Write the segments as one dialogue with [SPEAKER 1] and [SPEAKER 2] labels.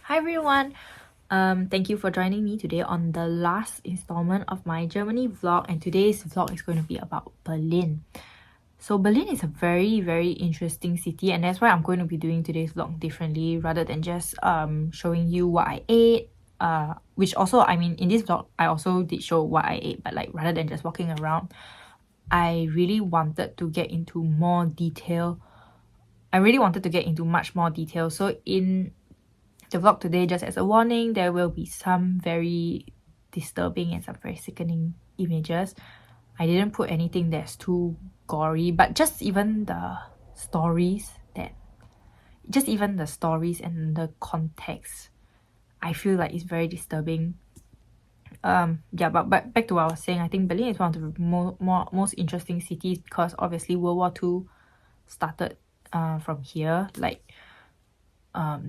[SPEAKER 1] Hi everyone! Thank you for joining me today on the last installment of my Germany vlog, and today's vlog is going to be about Berlin. So Berlin is a very interesting city, and that's why I'm going to be doing today's vlog differently rather than just showing you what I ate. Which also, I mean, in this vlog I also did show what I ate, but like rather than just walking around, I really wanted to get into more detail. I really wanted to get into much more detail. So in the vlog today, just as a warning, there will be some very disturbing and some very sickening images. I didn't put anything that's too gory, but just even the stories and the context, I feel like it's very disturbing. Yeah, but back to what I was saying, I think Berlin is one of the most interesting cities because obviously World War II started from here. Like,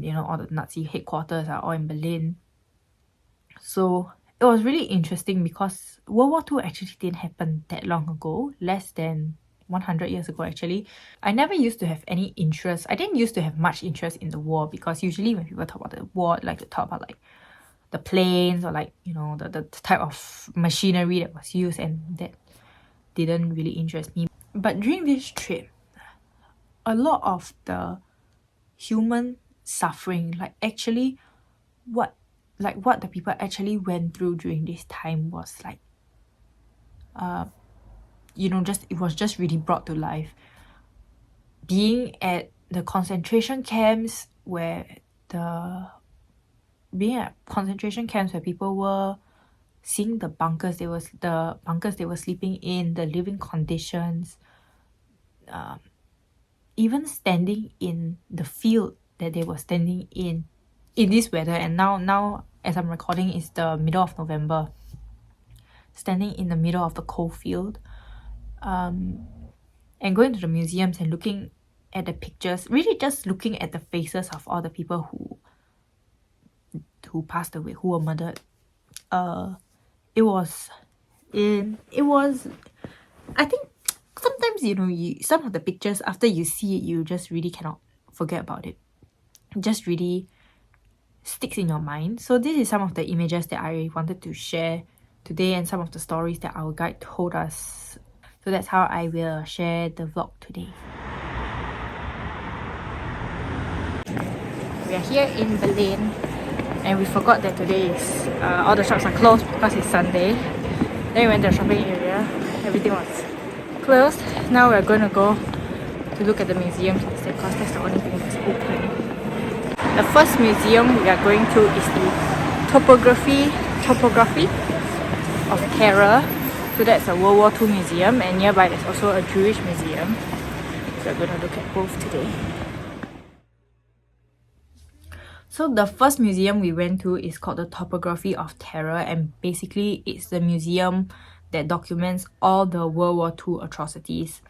[SPEAKER 1] you know, all the Nazi headquarters are all in Berlin. So it was really interesting because World War II actually didn't happen that long ago, less than 100 years ago actually. I never used to have any interest. I didn't used to have much interest in the war because usually when people talk about the war, like to talk about like the planes or like, you know, the type of machinery that was used, and that didn't really interest me. But during this trip, a lot of the human suffering, like actually what the people actually went through during this time was like, you know, just it was just really brought to life. Being at the concentration camps where people were, seeing the bunkers they were sleeping in, the living conditions, even standing in the field that they were standing in this weather. And now as I'm recording, it's the middle of November, standing in the middle of the cold field, and going to the museums and looking at the pictures, really just looking at the faces of all the people who passed away, who were murdered. It was I think sometimes, you know, some of the pictures, after you see it, you just really cannot forget about it. It just really sticks in your mind. So this is some of the images that I wanted to share today, and some of the stories that our guide told us. So that's how I will share the vlog today. We are here in Berlin, and we forgot that today is all the shops are closed because it's Sunday. Then we went to the shopping area, everything was closed. Now we're going to go to look at the museums instead because that's the only thing that's open. The first museum we are going to is the topography of terror. So that's a World War II museum, and nearby there's also a Jewish museum. So we're going to look at both today. So the first museum we went to is called the Topography of Terror, and basically it's the museum that documents all the World War II atrocities.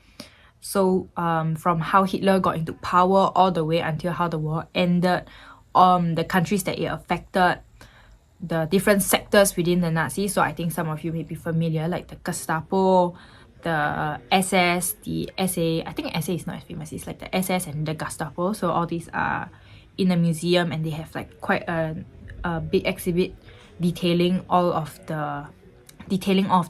[SPEAKER 1] So from how Hitler got into power all the way until how the war ended, the countries that it affected, the different sectors within the Nazis. So I think some of you may be familiar, like the Gestapo, the SS, the SA. I think SA is not as famous. It's like the SS and the Gestapo. So all these are in the museum, and they have like quite a big exhibit detailing all of the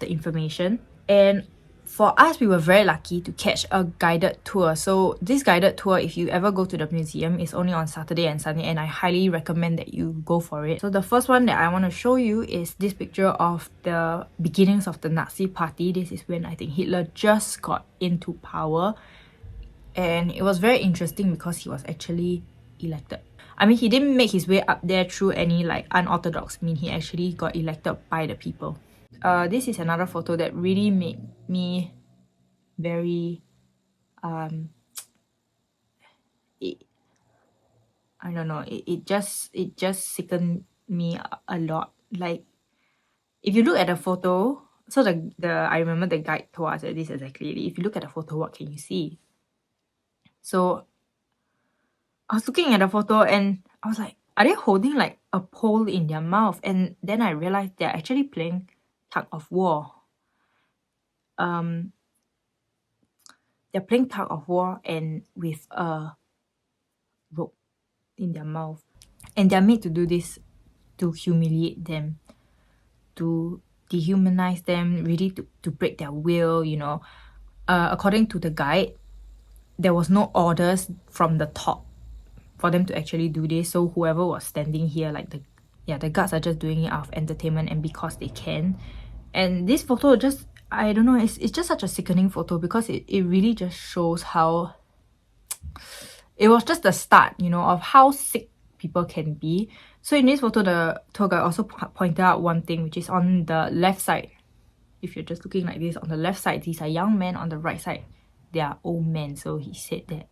[SPEAKER 1] information. And for us, we were very lucky to catch a guided tour. So this guided tour, if you ever go to the museum, is only on Saturday and Sunday, and I highly recommend that you go for it. So the first one that I want to show you is this picture of the beginnings of the Nazi Party. This is when I think Hitler just got into power, and it was very interesting because he was actually elected. I mean, he didn't make his way up there through any like unorthodox means. He actually got elected by the people. This is another photo that really made me very I don't know, it just sickened me a lot. Like, if you look at the photo, so I remember the guide told us this exactly. If you look at the photo, what can you see? So I was looking at the photo and I was like, are they holding like a pole in their mouth? And then I realized they're actually playing tug of war. They're playing tug of war and with a rope in their mouth. And they're made to do this to humiliate them, to dehumanize them, really to break their will, you know. According to the guide, there was no orders from the top for them to actually do this. So whoever was standing here, like the guards are just doing it out of entertainment and because they can. And this photo just, I don't know, it's just such a sickening photo because it really just shows how it was just the start, you know, of how sick people can be. So in this photo, the tour guide also pointed out one thing, which is on the left side. If you're just looking like this, on the left side, these are young men. On the right side, they are old men. So he said that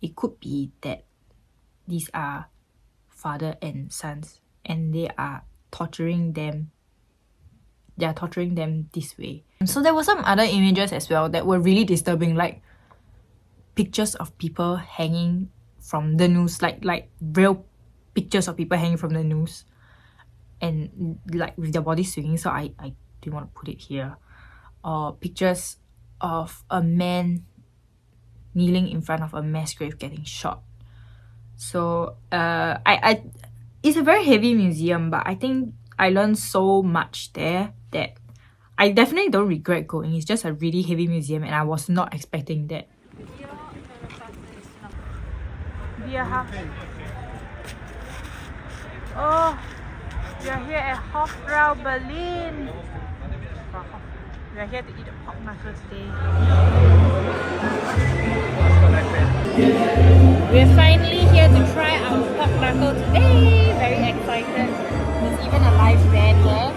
[SPEAKER 1] it could be that these are father and sons and they are torturing them. They are torturing them this way. So there were some other images as well that were really disturbing, like pictures of people hanging from the noose, like real pictures of people hanging from the noose and like with their bodies swinging. So I didn't want to put it here. Or pictures of a man kneeling in front of a mass grave getting shot. So it's a very heavy museum, but I think I learned so much there that I definitely don't regret going. It's just a really heavy museum and I was not expecting that. Oh, we are here at Hofbrau, Berlin. We are here to eat a pork knuckle today. We're finally here to try our pork knuckle today. Very excited. There's even a live band here.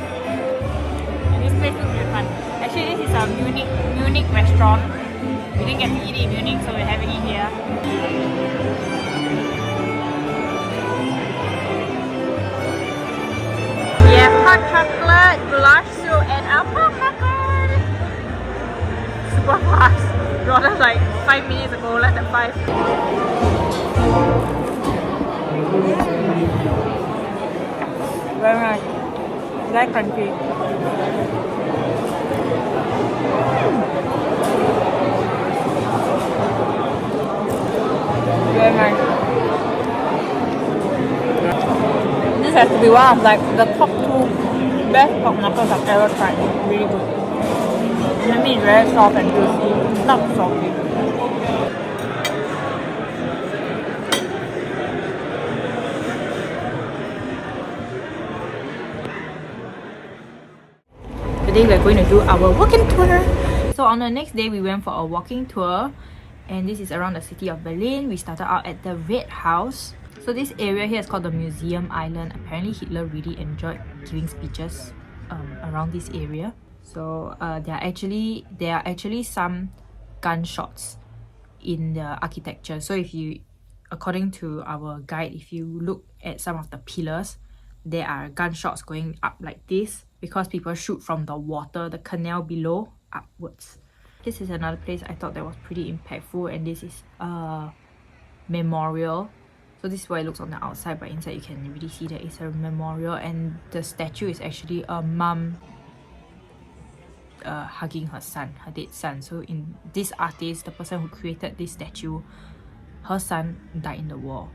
[SPEAKER 1] And this place looks really fun. Actually, this is a Munich restaurant. We didn't get to eat it in Munich, so we're having it here. We have hot chocolate, goulash soup, and our pork knuckle. Super fast. We ordered like 5 minutes ago, less than 5. Very nice. Very crunchy. Very nice. This has to be one of like the top 2 best pork knuckles I've ever tried. Really good. The meat is very soft and juicy, not salty. Today we're going to do our walking tour. So on the next day we went for a walking tour and this is around the city of Berlin. We started out at the Red House. So this area here is called the Museum Island. Apparently Hitler really enjoyed giving speeches around this area. So there are actually some gunshots in the architecture. So if you, according to our guide, if you look at some of the pillars, there are gunshots going up like this because people shoot from the water, the canal below, upwards. This is another place I thought that was pretty impactful, and this is a memorial. So this is what it looks on the outside, but inside you can really see that it's a memorial, and the statue is actually a mum hugging her son, her dead son. So in this artist, the person who created this statue, her son died in the war.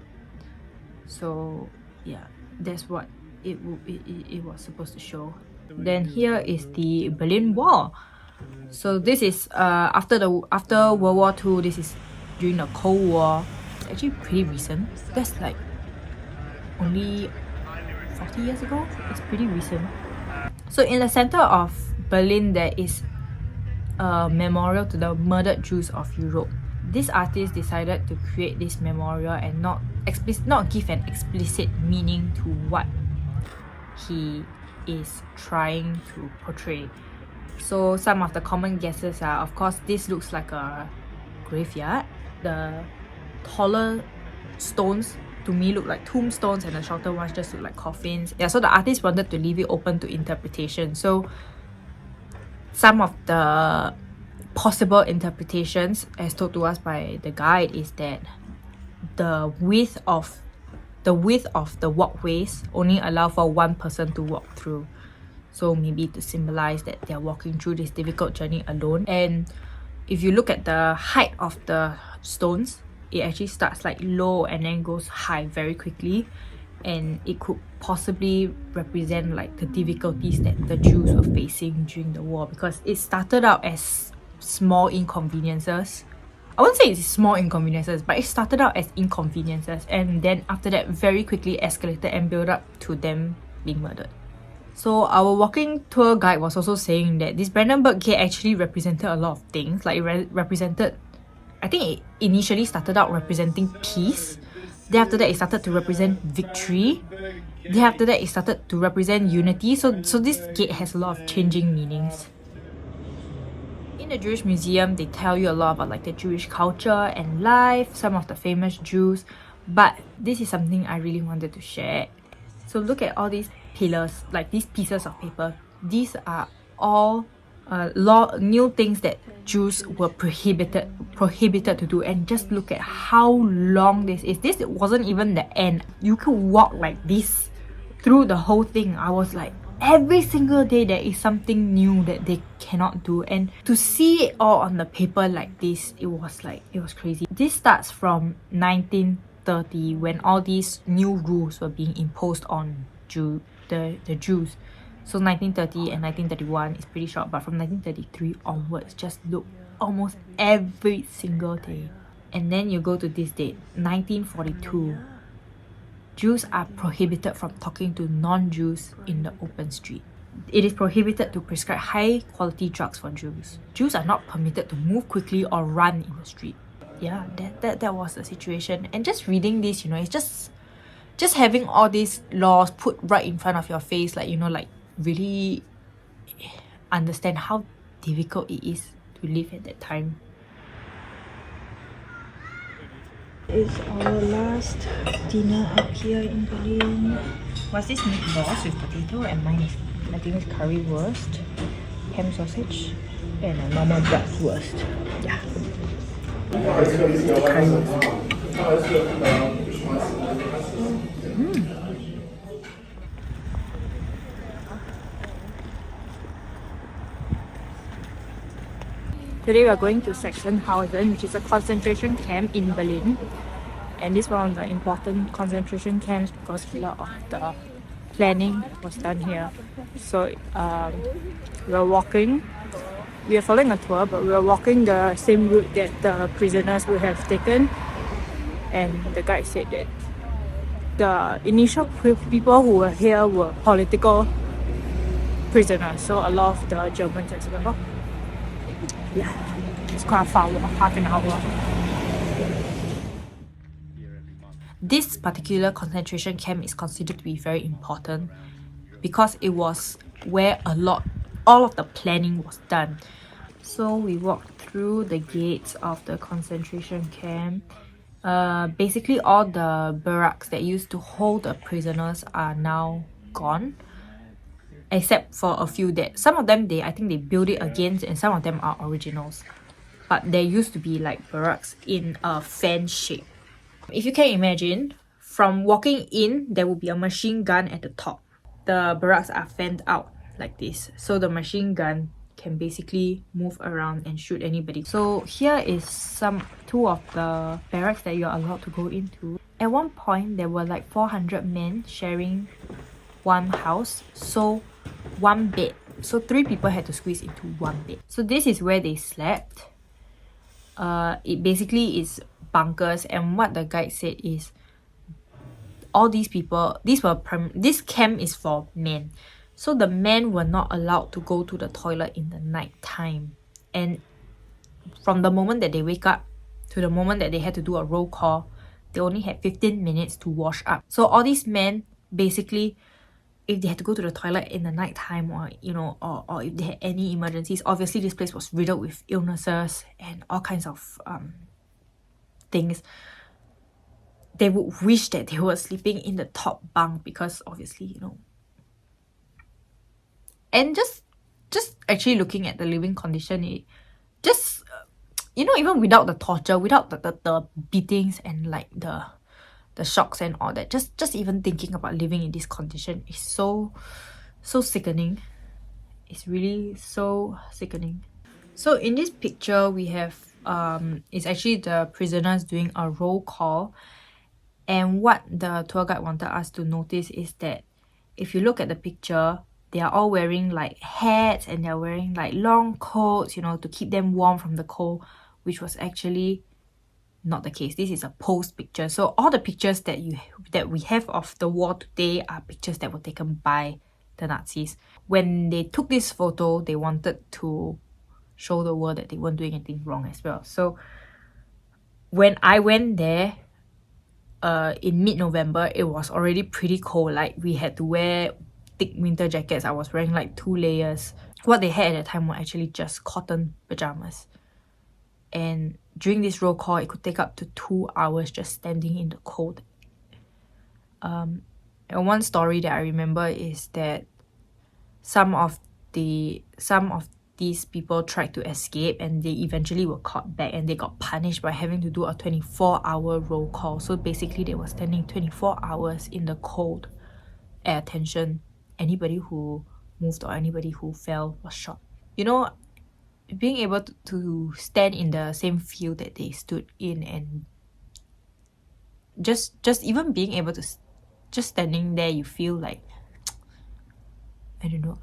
[SPEAKER 1] So yeah, that's what it was supposed to show. Then here is the Berlin Wall. So this is after World War II. This is during the Cold War. It's actually pretty recent. That's like only 40 years ago. It's pretty recent. So in the center of Berlin, there is a memorial to the murdered Jews of Europe. This artist decided to create this memorial and not give an explicit meaning to what he is trying to portray. So some of the common guesses are, of course, this looks like a graveyard. The taller stones to me look like tombstones and the shorter ones just look like coffins. Yeah, so the artist wanted to leave it open to interpretation. So some of the possible interpretations, as told to us by the guide, is that the width of the walkways only allow for one person to walk through. So maybe to symbolize that they're walking through this difficult journey alone. And if you look at the height of the stones, it actually starts like low and then goes high very quickly, and it could possibly represent like the difficulties that the Jews were facing during the war, because it started out as small inconveniences. I wouldn't say it's small inconveniences, but it started out as inconveniences, and then after that very quickly escalated and built up to them being murdered. So our walking tour guide was also saying that this Brandenburg Gate actually represented a lot of things. Like it represented, I think it initially started out representing peace. Then after that it started to represent victory. Then after that it started to represent unity. So this gate has a lot of changing meanings. In the Jewish Museum, they tell you a lot about like the Jewish culture and life, some of the famous Jews. But this is something I really wanted to share. So look at all these pillars, like these pieces of paper. These are all new things that Jews were prohibited to do, and just look at how long this is. This wasn't even the end. You could walk like this through the whole thing. I was like, every single day there is something new that they cannot do, and to see it all on the paper like this, it was crazy. This starts from 1930, when all these new rules were being imposed on the Jews. So 1930 and 1931 is pretty short, but from 1933 onwards, just look, almost every single day. And then you go to this date, 1942. Jews are prohibited from talking to non-Jews in the open street. It is prohibited to prescribe high-quality drugs for Jews. Jews are not permitted to move quickly or run in the street. Yeah, that was the situation. And just reading this, you know, it's just having all these laws put right in front of your face, like, you know, like really understand how difficult it is to live at that time. It's our last dinner up here in Berlin. What's this meatballs with potato, and mine is, I think it's currywurst, ham sausage, and a normal bratwurst. Yeah. This is the currywurst. Today we are going to Sachsenhausen, which is a concentration camp in Berlin. And this one of the important concentration camps because a lot of the planning was done here. So we're walking. We are following a tour, but we are walking the same route that the prisoners would have taken. And the guide said that the initial people who were here were political prisoners. So a lot of the Germans as well. Yeah, it's quite far, half an hour. This particular concentration camp is considered to be very important because it was where all of the planning was done. So we walked through the gates of the concentration camp. Basically all the barracks that used to hold the prisoners are now gone, except for a few that some of them I think they built it again, and some of them are originals. But there used to be like barracks in a fan shape. If you can imagine, from walking in, there will be a machine gun at the top. The barracks are fanned out like this, so the machine gun can basically move around and shoot anybody. So here is two of the barracks that you're allowed to go into. At one point, there were like 400 men sharing one house, so one bed. So 3 people had to squeeze into one bed. So this is where they slept. It basically is bunkers, and what the guide said is all these people, this camp is for men. So the men were not allowed to go to the toilet in the night time. And from the moment that they wake up to the moment that they had to do a roll call, they only had 15 minutes to wash up. So all these men, basically, if they had to go to the toilet in the night time, or you know, or if they had any emergencies, obviously this place was riddled with illnesses and all kinds of things. They would wish that they were sleeping in the top bunk, because obviously, you know. And just actually looking at the living condition, it just, you know, even without the torture, without the beatings and like the shocks and all that, just even thinking about living in this condition is so sickening. It's really so sickening. So in this picture, we have it's actually the prisoners doing a roll call. And what the tour guide wanted us to notice is that if you look at the picture, they are all wearing like hats and they're wearing like long coats, you know, to keep them warm from the cold, which was actually not the case. This is a post picture. So all the pictures that we have of the war today are pictures that were taken by the Nazis. When they took this photo, they wanted to show the world that they weren't doing anything wrong as well. So when I went there in mid-November, it was already pretty cold. Like we had to wear thick winter jackets. I was wearing like 2 layers. What they had at the time were actually just cotton pajamas. And during this roll call, it could take up to 2 hours just standing in the cold. And one story that I remember is that some of these people tried to escape and they eventually were caught back and they got punished by having to do a 24-hour roll call. So basically they were standing 24 hours in the cold at attention. Anybody who moved or anybody who fell was shot. You know, being able to stand in the same field that they stood in and just even being able to just standing there, you feel like, I don't know,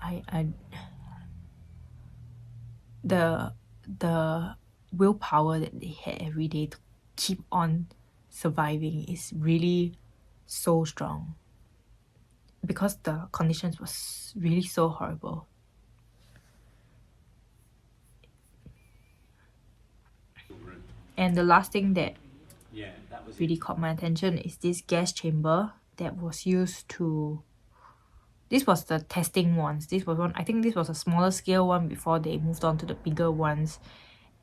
[SPEAKER 1] the willpower that they had every day to keep on surviving is really so strong, because the conditions was really so horrible. And the last thing that really caught my attention is this gas chamber that was used to... This was the testing ones. This was one, I think this was a smaller scale one before they moved on to the bigger ones.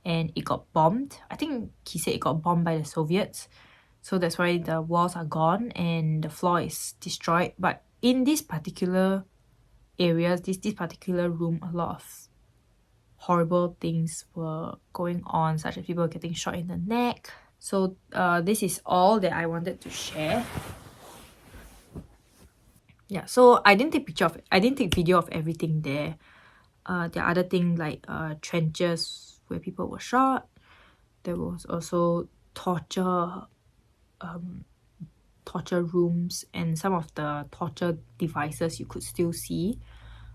[SPEAKER 1] And it got bombed. I think he said it got bombed by the Soviets. So that's why the walls are gone and the floor is destroyed. But in this particular areas, this particular room, a lot of horrible things were going on, such as people getting shot in the neck. So this is all that I wanted to share. Yeah, so I didn't take video of everything there. There are other things like trenches where people were shot. There was also torture rooms, and some of the torture devices you could still see.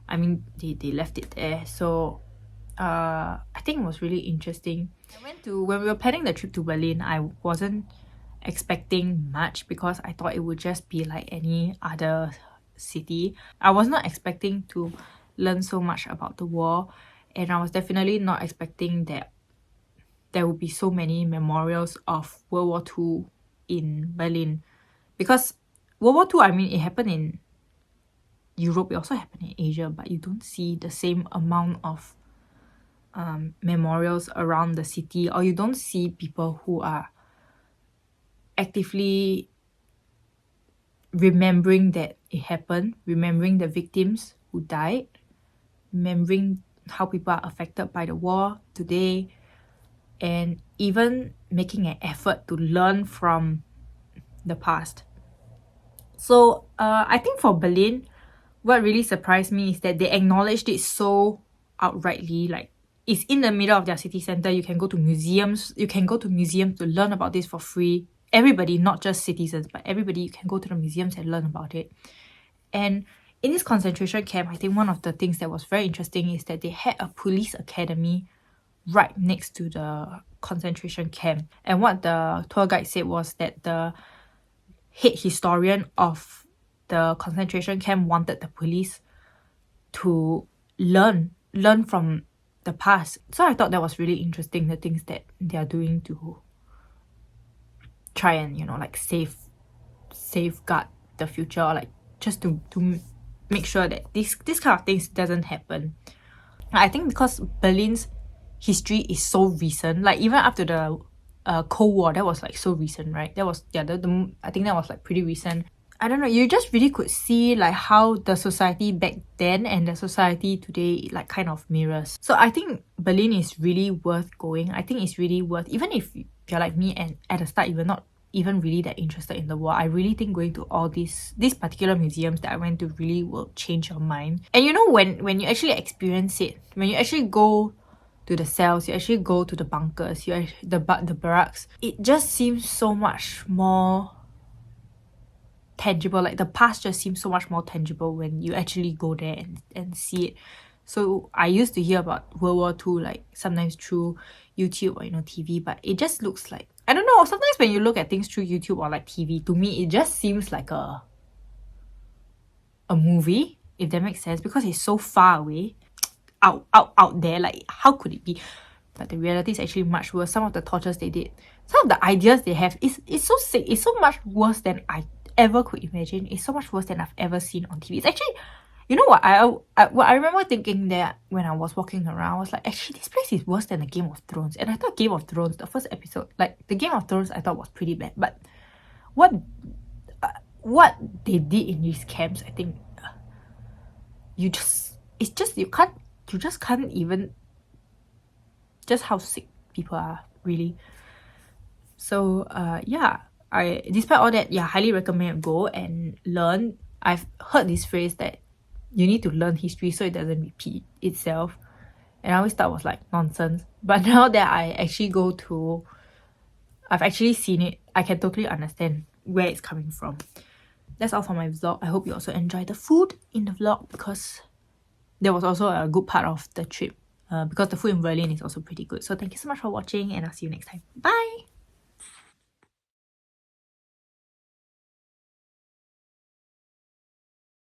[SPEAKER 1] I mean, they left it there. So I think it was really interesting. When we were planning the trip to Berlin, I wasn't expecting much because I thought it would just be like any other city. I was not expecting to learn so much about the war, and I was definitely not expecting that there would be so many memorials of World War II in Berlin. Because World War II, I mean, it happened in Europe, it also happened in Asia, but you don't see the same amount of memorials around the city, or you don't see people who are actively remembering that it happened, remembering the victims who died, remembering how people are affected by the war today, and even making an effort to learn from the past. So I think for Berlin, what really surprised me is that they acknowledged it so outrightly. Like, it's in the middle of their city center. You can go to museums. You can go to museums to learn about this for free. Everybody, not just citizens, but everybody, you can go to the museums and learn about it. And in this concentration camp, I think one of the things that was very interesting is that they had a police academy right next to the concentration camp. And what the tour guide said was that the head historian of the concentration camp wanted the police to learn from the past. So I thought that was really interesting, the things that they are doing to try and, you know, like safeguard the future, or like just to make sure that this kind of things doesn't happen. I think because Berlin's history is so recent, like even up to the Cold War, that was like so recent, right? That was, yeah, I think that was like pretty recent. I don't know, you just really could see like how the society back then and the society today like kind of mirrors. So I think Berlin is really worth going. I think it's really worth, even if you're like me and at the start you were not even really that interested in the war, I really think going to all these particular museums that I went to really will change your mind. And you know, when you actually experience it, when you actually go to the cells, you actually go to the bunkers, the barracks. It just seems so much more tangible. Like the past just seems so much more tangible when you actually go there and see it. So I used to hear about World War II like sometimes through YouTube or TV, but it just looks like, I don't know, sometimes when you look at things through YouTube or like TV, to me it just seems like a movie, if that makes sense, because it's so far away, out there. Like, how could it be? But the reality is actually much worse. Some of the tortures they did, some of the ideas they have, it's so sick. It's so much worse than I ever could imagine. It's so much worse than I've ever seen on TV. It's actually, you know what, I remember thinking that when I was walking around, I was like, actually this place is worse than the Game of Thrones. And I thought Game of Thrones, the first episode, like the Game of Thrones, I thought was pretty bad. But what they did in these camps, I think you just can't even, just how sick people are, really. So yeah, despite all that, yeah, highly recommend go and learn. I've heard this phrase that you need to learn history so it doesn't repeat itself, and I always thought it was like nonsense. But now that I've actually seen it, I can totally understand where it's coming from. That's all for my vlog. I hope you also enjoyed the food in the vlog, because there was also a good part of the trip, because the food in Berlin is also pretty good. So thank you so much for watching, and I'll see you next time. Bye!